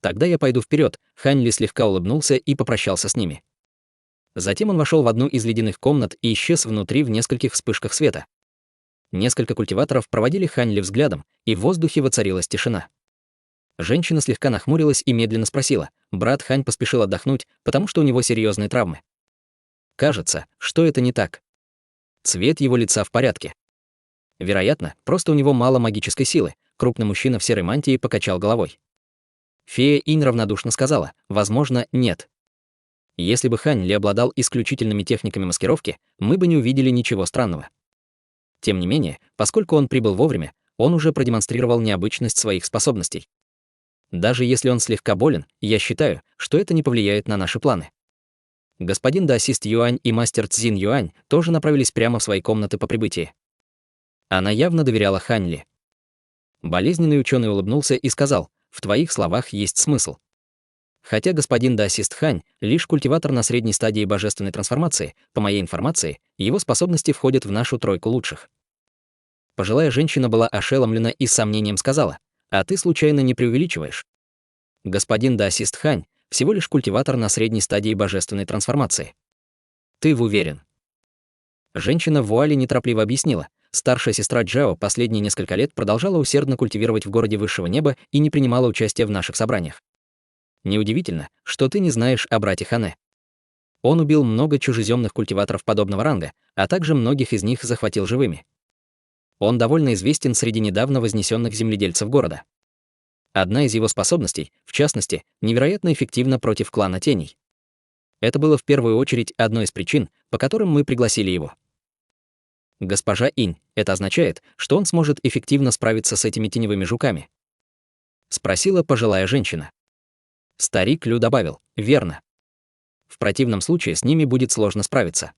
«Тогда я пойду вперед», — Хань Ли слегка улыбнулся и попрощался с ними. Затем он вошел в одну из ледяных комнат и исчез внутри в нескольких вспышках света. Несколько культиваторов проводили Хань Ли взглядом, и в воздухе воцарилась тишина. Женщина слегка нахмурилась и медленно спросила: «Брат Хань поспешил отдохнуть, потому что у него серьезные травмы. Кажется, что это не так. Цвет его лица в порядке. Вероятно, просто у него мало магической силы». Крупный мужчина в серой мантии покачал головой. Фея Инь равнодушно сказала: «Возможно, нет. Если бы Хань Ли обладал исключительными техниками маскировки, мы бы не увидели ничего странного. Тем не менее, поскольку он прибыл вовремя, он уже продемонстрировал необычность своих способностей. Даже если он слегка болен, я считаю, что это не повлияет на наши планы». Господин Даосист Юань и мастер Цзин Юань тоже направились прямо в свои комнаты по прибытии. Она явно доверяла Хань Ли. Болезненный ученый улыбнулся и сказал: «В твоих словах есть смысл. Хотя господин Даосист Хань лишь культиватор на средней стадии божественной трансформации, по моей информации, его способности входят в нашу тройку лучших». Пожилая женщина была ошеломлена и с сомнением сказала: «А ты случайно не преувеличиваешь? Господин Даосист Хань всего лишь культиватор на средней стадии божественной трансформации. Ты уверен?» Женщина в вуале неторопливо объяснила: «Старшая сестра Джао последние несколько лет продолжала усердно культивировать в городе высшего неба и не принимала участия в наших собраниях. Неудивительно, что ты не знаешь о брате Хане. Он убил много чужеземных культиваторов подобного ранга, а также многих из них захватил живыми. Он довольно известен среди недавно вознесенных земледельцев города. Одна из его способностей, в частности, невероятно эффективна против клана теней. Это было в первую очередь одной из причин, по которым мы пригласили его. Госпожа Инь, это означает, что он сможет эффективно справиться с этими теневыми жуками?» — спросила пожилая женщина. Старик Лю добавил: «Верно. В противном случае с ними будет сложно справиться.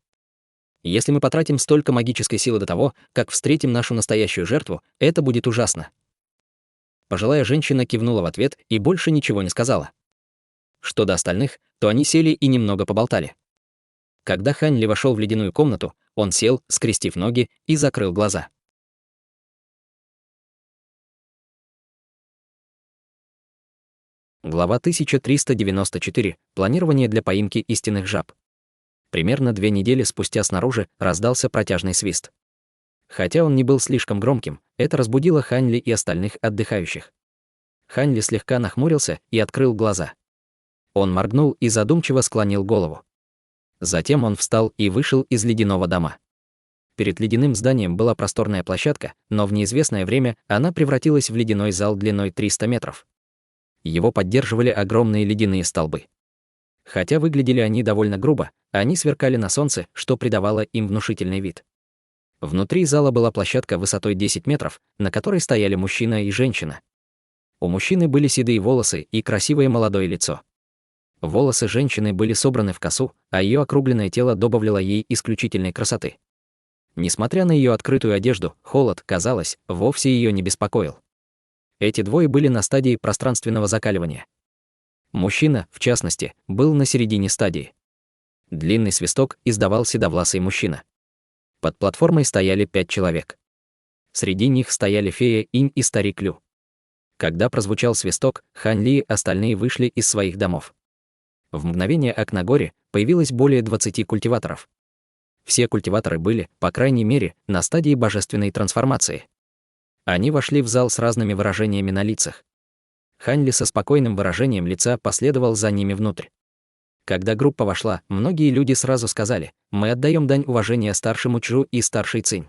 Если мы потратим столько магической силы до того, как встретим нашу настоящую жертву, это будет ужасно». Пожилая женщина кивнула в ответ и больше ничего не сказала. Что до остальных, то они сели и немного поболтали. Когда Хань Ли вошел в ледяную комнату, он сел, скрестив ноги, и закрыл глаза. Глава 1394. Планирование для поимки истинных жаб. Примерно 2 недели спустя снаружи раздался протяжный свист. Хотя он не был слишком громким, это разбудило Ханьли и остальных отдыхающих. Ханьли слегка нахмурился и открыл глаза. Он моргнул и задумчиво склонил голову. Затем он встал и вышел из ледяного дома. Перед ледяным зданием была просторная площадка, но в неизвестное время она превратилась в ледяной зал длиной 300 метров. Его поддерживали огромные ледяные столбы. Хотя выглядели они довольно грубо, они сверкали на солнце, что придавало им внушительный вид. Внутри зала была площадка высотой 10 метров, на которой стояли мужчина и женщина. У мужчины были седые волосы и красивое молодое лицо. Волосы женщины были собраны в косу, а ее округленное тело добавляло ей исключительной красоты. Несмотря на ее открытую одежду, холод, казалось, вовсе ее не беспокоил. Эти двое были на стадии пространственного закаливания. Мужчина, в частности, был на середине стадии. Длинный свисток издавал седовласый мужчина. Под платформой стояли 5 человек. Среди них стояли фея Инь и старик Лю. Когда прозвучал свисток, Хань Ли и остальные вышли из своих домов. В мгновение ока на горе появилось более 20 культиваторов. Все культиваторы были, по крайней мере, на стадии божественной трансформации. Они вошли в зал с разными выражениями на лицах. Хань Ли со спокойным выражением лица последовал за ними внутрь. Когда группа вошла, многие люди сразу сказали: «Мы отдаем дань уважения старшему Чжу и старшей Цинь.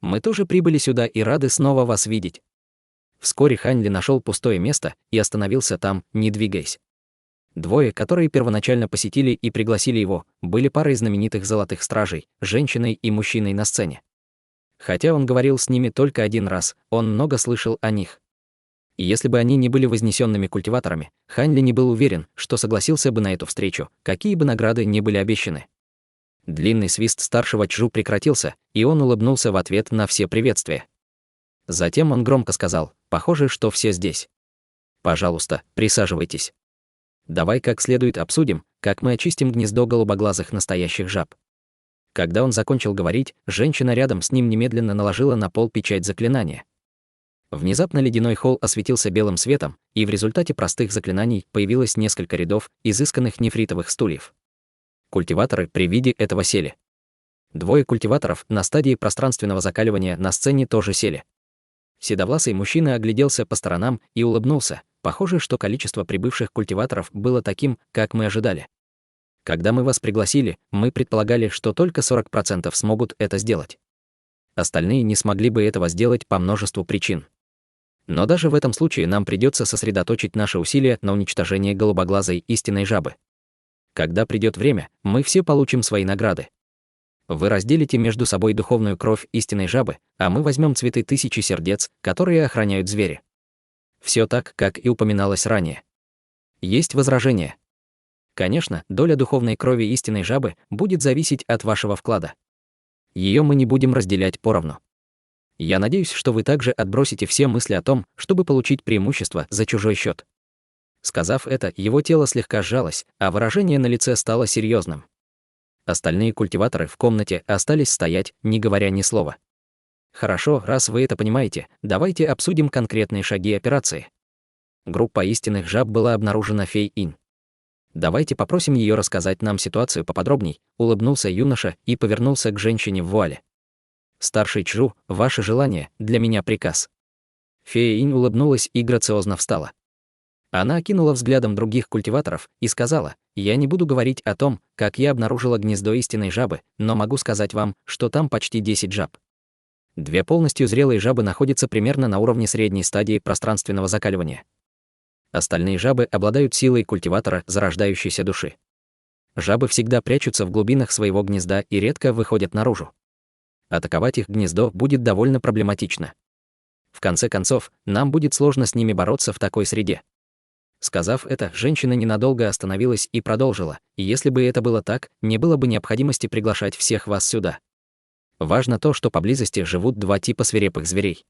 Мы тоже прибыли сюда и рады снова вас видеть». Вскоре Хань Ли нашел пустое место и остановился там, не двигаясь. Двое, которые первоначально посетили и пригласили его, были парой знаменитых золотых стражей, женщиной и мужчиной на сцене. Хотя он говорил с ними только один раз, он много слышал о них. И если бы они не были вознесенными культиваторами, Хань Ли не был уверен, что согласился бы на эту встречу, какие бы награды ни были обещаны. Длинный свист старшего Чжу прекратился, и он улыбнулся в ответ на все приветствия. Затем он громко сказал: «Похоже, что все здесь. Пожалуйста, присаживайтесь. Давай как следует обсудим, как мы очистим гнездо голубоглазых настоящих жаб». Когда он закончил говорить, женщина рядом с ним немедленно наложила на пол печать заклинания. Внезапно ледяной холл осветился белым светом, и в результате простых заклинаний появилось несколько рядов изысканных нефритовых стульев. Культиваторы при виде этого сели. Двое культиваторов на стадии пространственного закаливания на сцене тоже сели. Седовласый мужчина огляделся по сторонам и улыбнулся. Похоже, что количество прибывших культиваторов было таким, как мы ожидали. Когда мы вас пригласили, мы предполагали, что только 40% смогут это сделать. Остальные не смогли бы этого сделать по множеству причин. Но даже в этом случае нам придется сосредоточить наши усилия на уничтожении голубоглазой истинной жабы. Когда придет время, мы все получим свои награды. Вы разделите между собой духовную кровь истинной жабы, а мы возьмем цветы 1000 сердец, которые охраняют звери. Все так, как и упоминалось ранее. Есть возражения? Конечно, доля духовной крови истинной жабы будет зависеть от вашего вклада. Ее мы не будем разделять поровну. Я надеюсь, что вы также отбросите все мысли о том, чтобы получить преимущество за чужой счет. Сказав это, его тело слегка сжалось, а выражение на лице стало серьезным. Остальные культиваторы в комнате остались стоять, не говоря ни слова. Хорошо, раз вы это понимаете, давайте обсудим конкретные шаги операции. Группа истинных жаб была обнаружена фей Инь. Давайте попросим ее рассказать нам ситуацию поподробней, улыбнулся юноша и повернулся к женщине в вуале. Старший Чжу, ваше желание, для меня приказ. Фея Инь улыбнулась и грациозно встала. Она окинула взглядом других культиваторов и сказала: «Я не буду говорить о том, как я обнаружила гнездо истинной жабы, но могу сказать вам, что там почти 10 жаб. 2 полностью зрелые жабы находятся примерно на уровне средней стадии пространственного закаливания. Остальные жабы обладают силой культиватора зарождающейся души. Жабы всегда прячутся в глубинах своего гнезда и редко выходят наружу. Атаковать их гнездо будет довольно проблематично. В конце концов, нам будет сложно с ними бороться в такой среде». Сказав это, женщина ненадолго остановилась и продолжила: «Если бы это было так, не было бы необходимости приглашать всех вас сюда. Важно то, что поблизости живут 2 типа свирепых зверей.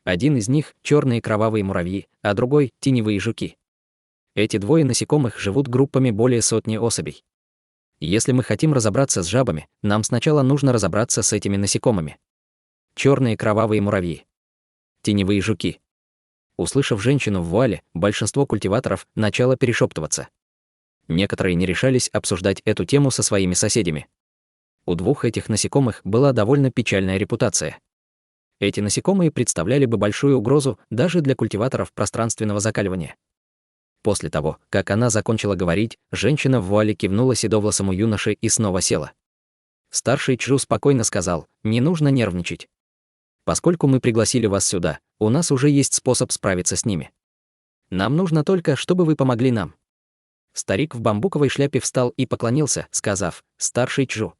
Один из них — черные кровавые муравьи, а другой — теневые жуки. Эти 2 насекомых живут группами более 100 особей. Если мы хотим разобраться с жабами, нам сначала нужно разобраться с этими насекомыми. Черные кровавые муравьи. Теневые жуки. Услышав женщину в вуале, большинство культиваторов начало перешептываться. Некоторые не решались обсуждать эту тему со своими соседями. У двух этих насекомых была довольно печальная репутация. Эти насекомые представляли бы большую угрозу даже для культиваторов пространственного закаливания. После того, как она закончила говорить, женщина в вуале кивнула седовласому юноше и снова села. Старший Чжу спокойно сказал: «Не нужно нервничать. Поскольку мы пригласили вас сюда, у нас уже есть способ справиться с ними. Нам нужно только, чтобы вы помогли нам». Старик в бамбуковой шляпе встал и поклонился, сказав: «Старший Чжу,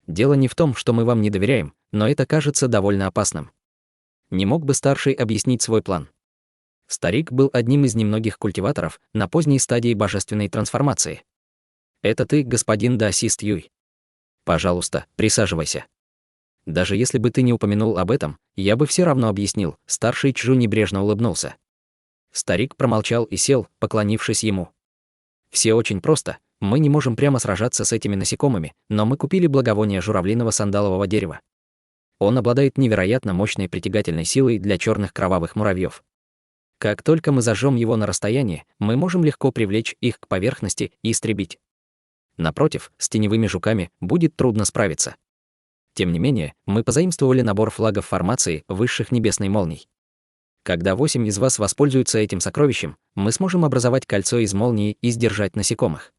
дело не в том, что мы вам не доверяем, но это кажется довольно опасным. Не мог бы старший объяснить свой план?» Старик был одним из немногих культиваторов на поздней стадии божественной трансформации. «Это ты, господин Даосист Юй? Пожалуйста, присаживайся. Даже если бы ты не упомянул об этом, я бы все равно объяснил». Старший Чжу небрежно улыбнулся. Старик промолчал и сел, поклонившись ему. «Все очень просто. Мы не можем прямо сражаться с этими насекомыми, но мы купили благовоние журавлиного сандалового дерева. Он обладает невероятно мощной притягательной силой для черных кровавых муравьев. Как только мы зажжем его на расстоянии, мы можем легко привлечь их к поверхности и истребить. Напротив, с теневыми жуками будет трудно справиться. Тем не менее, мы позаимствовали набор флагов формации высших небесной молний. Когда 8 из вас воспользуются этим сокровищем, мы сможем образовать кольцо из молнии и сдержать насекомых.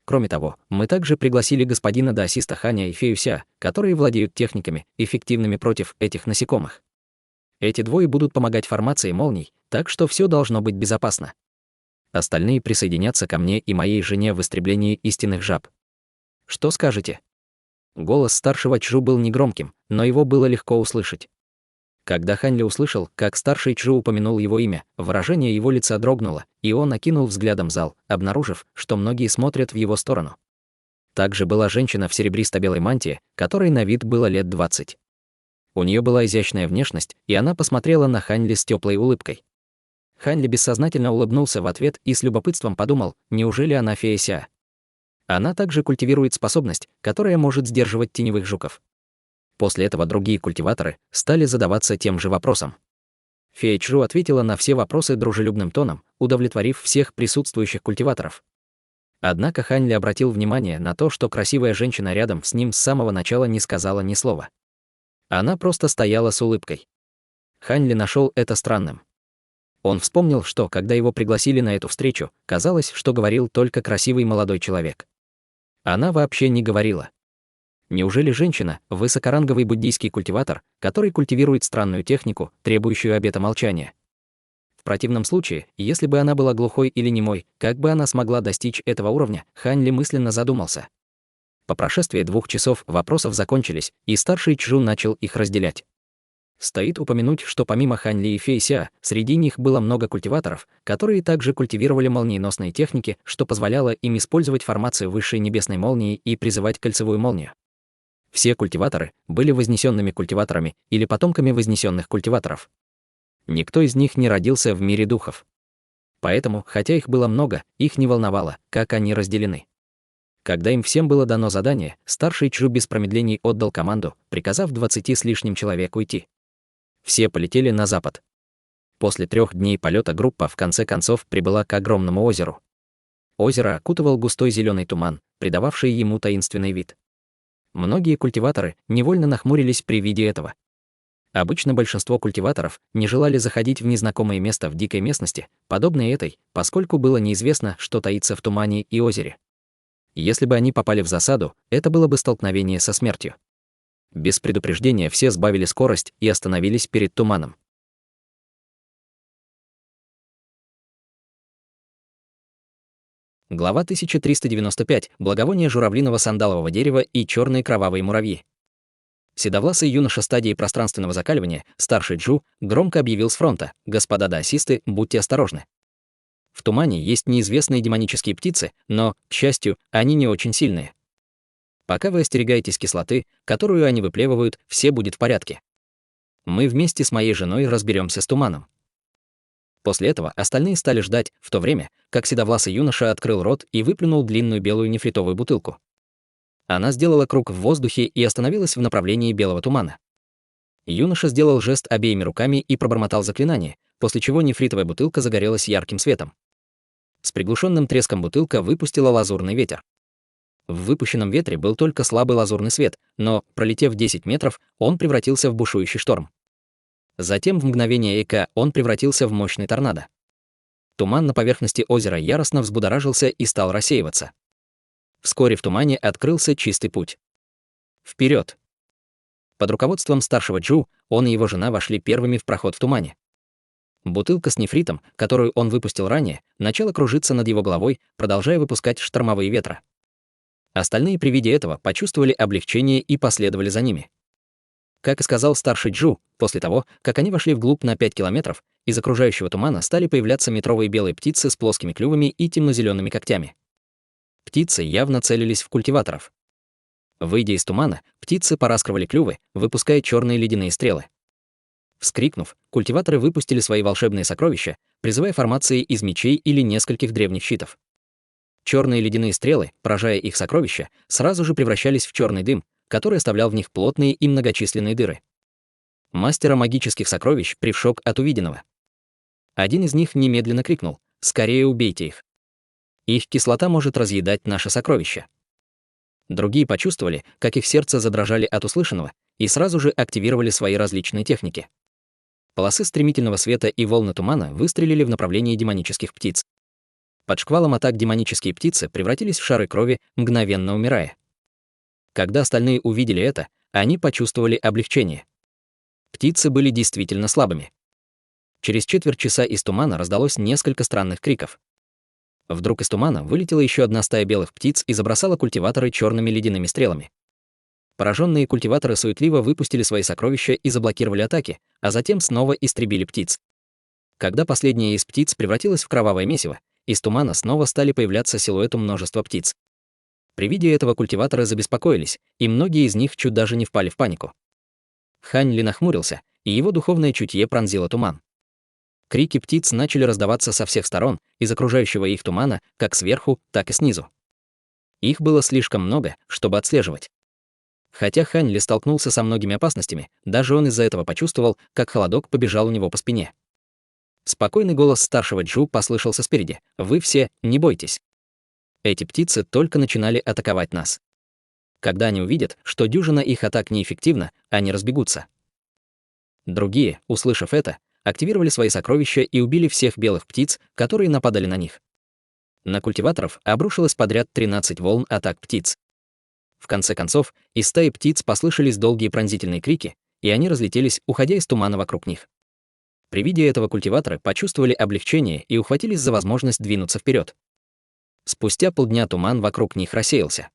Кроме того, мы также пригласили господина Даосиста Ханя и Фею Ся, которые владеют техниками, эффективными против этих насекомых. Эти двое будут помогать формации молний, так что все должно быть безопасно. Остальные присоединятся ко мне и моей жене в истреблении истинных жаб. Что скажете?» Голос старшего Чжу был негромким, но его было легко услышать. Когда Хань Ли услышал, как старший Чжу упомянул его имя, выражение его лица дрогнуло, и он окинул взглядом зал, обнаружив, что многие смотрят в его сторону. Также была женщина в серебристо-белой мантии, которой на вид было лет 20. У нее была изящная внешность, и она посмотрела на Хань Ли с теплой улыбкой. Хань Ли бессознательно улыбнулся в ответ и с любопытством подумал, неужели она фея Ся? Она также культивирует способность, которая может сдерживать теневых жуков. После этого другие культиваторы стали задаваться тем же вопросом. Фея Чжу ответила на все вопросы дружелюбным тоном, удовлетворив всех присутствующих культиваторов. Однако Хань Ли обратил внимание на то, что красивая женщина рядом с ним с самого начала не сказала ни слова. Она просто стояла с улыбкой. Хань Ли нашел это странным. Он вспомнил, что, когда его пригласили на эту встречу, казалось, что говорил только красивый молодой человек. Она вообще не говорила. Неужели женщина — высокоранговый буддийский культиватор, который культивирует странную технику, требующую обета молчания? В противном случае, если бы она была глухой или немой, как бы она смогла достичь этого уровня, Хань Ли мысленно задумался. По прошествии 2 часов вопросов закончились, и старший Чжу начал их разделять. Стоит упомянуть, что помимо Хань Ли и Фей Ся, среди них было много культиваторов, которые также культивировали молниеносные техники, что позволяло им использовать формацию высшей небесной молнии и призывать кольцевую молнию. Все культиваторы были вознесенными культиваторами или потомками вознесенных культиваторов. Никто из них не родился в мире духов. Поэтому, хотя их было много, их не волновало, как они разделены. Когда им всем было дано задание, старший Чжу без промедлений отдал команду, приказав 20 с лишним человек уйти. Все полетели на запад. После 3 дней полета группа в конце концов прибыла к огромному озеру. Озеро окутывал густой зеленый туман, придававший ему таинственный вид. Многие культиваторы невольно нахмурились при виде этого. Обычно большинство культиваторов не желали заходить в незнакомое место в дикой местности, подобной этой, поскольку было неизвестно, что таится в тумане и озере. Если бы они попали в засаду, это было бы столкновение со смертью. Без предупреждения все сбавили скорость и остановились перед туманом. Глава 1395. Благовоние журавлиного сандалового дерева и черные кровавые муравьи. Седовласый юноша стадии пространственного закаливания, старший Чжу, громко объявил с фронта: «Господа даосисты, будьте осторожны. В тумане есть неизвестные демонические птицы, но, к счастью, они не очень сильные. Пока вы остерегаетесь кислоты, которую они выплевывают, все будет в порядке. Мы вместе с моей женой разберемся с туманом». После этого остальные стали ждать, в то время, как седовласый юноша открыл рот и выплюнул длинную белую нефритовую бутылку. Она сделала круг в воздухе и остановилась в направлении белого тумана. Юноша сделал жест обеими руками и пробормотал заклинание, после чего нефритовая бутылка загорелась ярким светом. С приглушенным треском бутылка выпустила лазурный ветер. В выпущенном ветре был только слабый лазурный свет, но, пролетев 10 метров, он превратился в бушующий шторм. Затем в мгновение ока он превратился в мощный торнадо. Туман на поверхности озера яростно взбудоражился и стал рассеиваться. Вскоре в тумане открылся чистый путь. Вперед! Под руководством старшего Джу он и его жена вошли первыми в проход в тумане. Бутылка с нефритом, которую он выпустил ранее, начала кружиться над его головой, продолжая выпускать штормовые ветра. Остальные при виде этого почувствовали облегчение и последовали за ними. Как и сказал старший Джу, после того, как они вошли вглубь на 5 километров, из окружающего тумана стали появляться метровые белые птицы с плоскими клювами и темно-зелеными когтями. Птицы явно целились в культиваторов. Выйдя из тумана, птицы пораскрывали клювы, выпуская черные ледяные стрелы. Вскрикнув, культиваторы выпустили свои волшебные сокровища, призывая формации из мечей или нескольких древних щитов. Черные ледяные стрелы, поражая их сокровища, сразу же превращались в черный дым, который оставлял в них плотные и многочисленные дыры. Мастера магических сокровищ прив шок от увиденного. Один из них немедленно крикнул: «Скорее убейте их! Их кислота может разъедать наше сокровище». Другие почувствовали, как их сердца задрожали от услышанного, и сразу же активировали свои различные техники. Полосы стремительного света и волны тумана выстрелили в направлении демонических птиц. Под шквалом атак демонические птицы превратились в шары крови, мгновенно умирая. Когда остальные увидели это, они почувствовали облегчение. Птицы были действительно слабыми. Через четверть часа из тумана раздалось несколько странных криков. Вдруг из тумана вылетела еще одна стая белых птиц и забросала культиваторы черными ледяными стрелами. Пораженные культиваторы суетливо выпустили свои сокровища и заблокировали атаки, а затем снова истребили птиц. Когда последняя из птиц превратилась в кровавое месиво, из тумана снова стали появляться силуэты множества птиц. При виде этого культиваторы забеспокоились, и многие из них чуть даже не впали в панику. Хань Ли нахмурился, и его духовное чутье пронзило туман. Крики птиц начали раздаваться со всех сторон, из окружающего их тумана, как сверху, так и снизу. Их было слишком много, чтобы отслеживать. Хотя Хань Ли столкнулся со многими опасностями, даже он из-за этого почувствовал, как холодок побежал у него по спине. Спокойный голос старшего Джу послышался спереди: «Вы все, не бойтесь. Эти птицы только начинали атаковать нас. Когда они увидят, что дюжина их атак неэффективна, они разбегутся». Другие, услышав это, активировали свои сокровища и убили всех белых птиц, которые нападали на них. На культиваторов обрушилось подряд 13 волн атак птиц. В конце концов, из стаи птиц послышались долгие пронзительные крики, и они разлетелись, уходя из тумана вокруг них. При виде этого культиваторы почувствовали облегчение и ухватились за возможность двинуться вперед. Спустя полдня туман вокруг них рассеялся.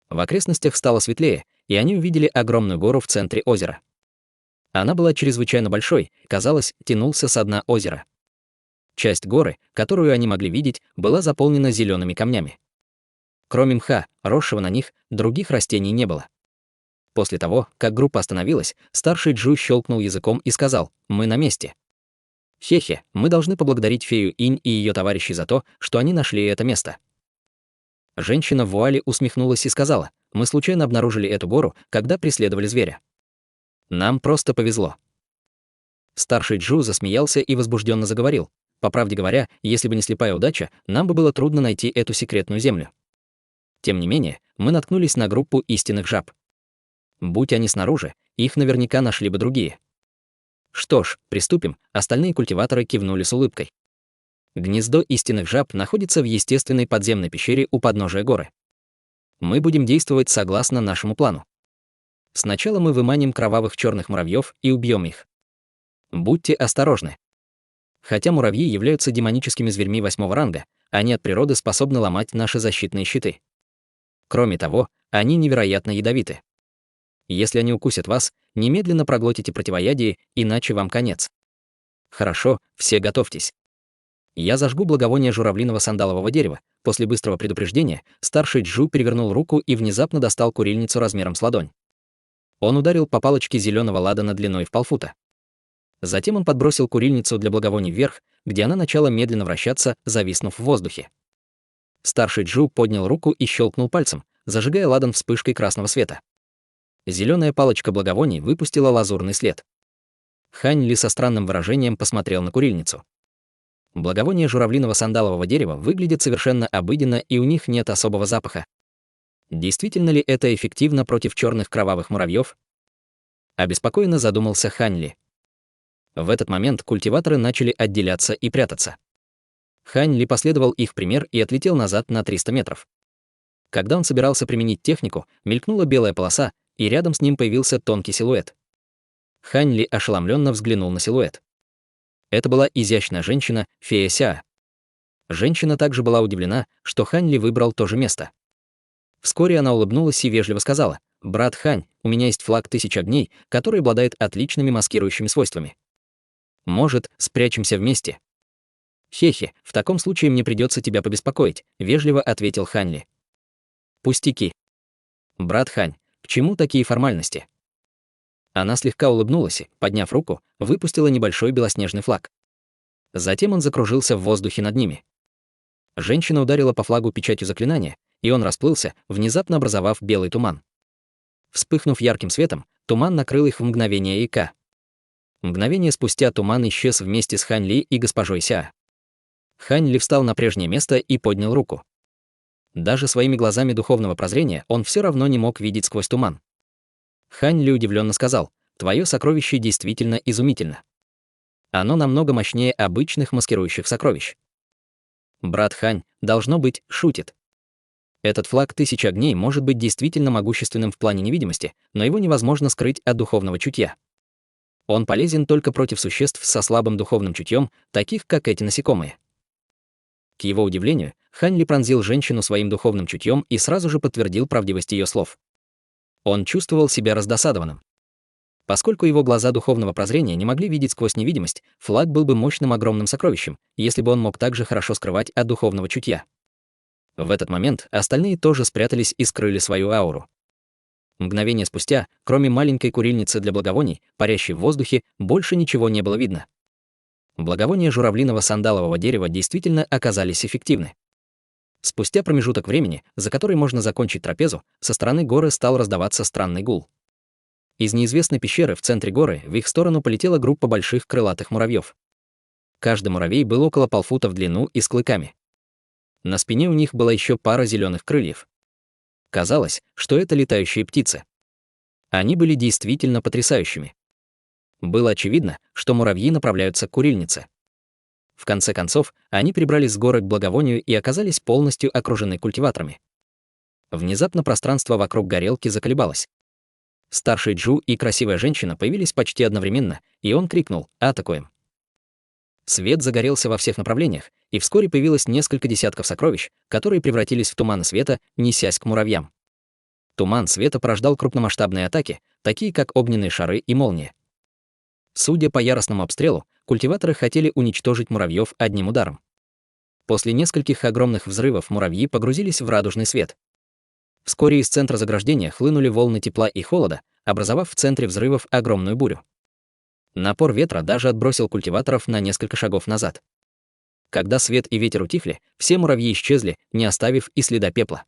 В окрестностях стало светлее, и они увидели огромную гору в центре озера. Она была чрезвычайно большой, казалось, тянулся со дна озера. Часть горы, которую они могли видеть, была заполнена зелеными камнями. Кроме мха, росшего на них, других растений не было. После того, как группа остановилась, старший Джу щелкнул языком и сказал: «Мы на месте. Хе-хе, мы должны поблагодарить фею Инь и ее товарищей за то, что они нашли это место». Женщина в вуале усмехнулась и сказала: «Мы случайно обнаружили эту гору, когда преследовали зверя. Нам просто повезло». Старший Джу засмеялся и возбужденно заговорил: «По правде говоря, если бы не слепая удача, нам бы было трудно найти эту секретную землю. Тем не менее, мы наткнулись на группу истинных жаб. Будь они снаружи, их наверняка нашли бы другие». «Что ж, приступим», — остальные культиваторы кивнули с улыбкой. Гнездо истинных жаб находится в естественной подземной пещере у подножия горы. Мы будем действовать согласно нашему плану. Сначала мы выманим кровавых черных муравьев и убьем их. Будьте осторожны. Хотя муравьи являются демоническими зверьми 8-го ранга, они от природы способны ломать наши защитные щиты. Кроме того, они невероятно ядовиты. Если они укусят вас, немедленно проглотите противоядие, иначе вам конец. Хорошо, все готовьтесь. Я зажгу благовоние журавлиного сандалового дерева. После быстрого предупреждения старший Джу перевернул руку и внезапно достал курильницу размером с ладонь. Он ударил по палочке зеленого ладана длиной в полфута. Затем он подбросил курильницу для благовоний вверх, где она начала медленно вращаться, зависнув в воздухе. Старший Джу поднял руку и щелкнул пальцем, зажигая ладан вспышкой красного света. Зеленая палочка благовоний выпустила лазурный след. Хань Ли со странным выражением посмотрел на курильницу. Благовония журавлиного сандалового дерева выглядят совершенно обыденно, и у них нет особого запаха. Действительно ли это эффективно против черных кровавых муравьев? Обеспокоенно задумался Хань Ли. В этот момент культиваторы начали отделяться и прятаться. Хань Ли последовал их пример и отлетел назад на 300 метров. Когда он собирался применить технику, мелькнула белая полоса, и рядом с ним появился тонкий силуэт. Хань Ли ошеломленно взглянул на силуэт. Это была изящная женщина, фея Сяа. Женщина также была удивлена, что Хань Ли выбрал то же место. Вскоре она улыбнулась и вежливо сказала: «Брат Хань, у меня есть флаг 1000 огней, который обладает отличными маскирующими свойствами. Может, спрячемся вместе?» «Хе-хе, в таком случае мне придется тебя побеспокоить», — вежливо ответил Хань Ли. «Пустяки. Брат Хань, к чему такие формальности?» Она слегка улыбнулась и, подняв руку, выпустила небольшой белоснежный флаг. Затем он закружился в воздухе над ними. Женщина ударила по флагу печатью заклинания, и он расплылся, внезапно образовав белый туман. Вспыхнув ярким светом, туман накрыл их в мгновение ика. Мгновение спустя туман исчез вместе с Хань Ли и госпожой Сяа. Хань Ли встал на прежнее место и поднял руку. Даже своими глазами духовного прозрения он все равно не мог видеть сквозь туман. Хань Ли удивленно сказал: «Твое сокровище действительно изумительно. Оно намного мощнее обычных маскирующих сокровищ». Брат Хань, должно быть, шутит. Этот флаг 1000 огней может быть действительно могущественным в плане невидимости, но его невозможно скрыть от духовного чутья. Он полезен только против существ со слабым духовным чутьем, таких как эти насекомые. К его удивлению, Хань Ли пронзил женщину своим духовным чутьем и сразу же подтвердил правдивость ее слов. Он чувствовал себя раздосадованным. Поскольку его глаза духовного прозрения не могли видеть сквозь невидимость, флаг был бы мощным огромным сокровищем, если бы он мог также хорошо скрывать от духовного чутья. В этот момент остальные тоже спрятались и скрыли свою ауру. Мгновение спустя, кроме маленькой курильницы для благовоний, парящей в воздухе, больше ничего не было видно. Благовония журавлиного сандалового дерева действительно оказались эффективны. Спустя промежуток времени, за который можно закончить трапезу, со стороны горы стал раздаваться странный гул. Из неизвестной пещеры в центре горы в их сторону полетела группа больших крылатых муравьев. Каждый муравей был около полфута в длину и с клыками. На спине у них была еще пара зеленых крыльев. Казалось, что это летающие птицы. Они были действительно потрясающими. Было очевидно, что муравьи направляются к курильнице. В конце концов, они прибрались с горы к благовонию и оказались полностью окружены культиваторами. Внезапно пространство вокруг горелки заколебалось. Старший Джу и красивая женщина появились почти одновременно, и он крикнул: «Атакуем!». Свет загорелся во всех направлениях, и вскоре появилось несколько десятков сокровищ, которые превратились в туман света, несясь к муравьям. Туман света порождал крупномасштабные атаки, такие как огненные шары и молнии. Судя по яростному обстрелу, культиваторы хотели уничтожить муравьев одним ударом. После нескольких огромных взрывов муравьи погрузились в радужный свет. Вскоре из центра заграждения хлынули волны тепла и холода, образовав в центре взрывов огромную бурю. Напор ветра даже отбросил культиваторов на несколько шагов назад. Когда свет и ветер утихли, все муравьи исчезли, не оставив и следа пепла.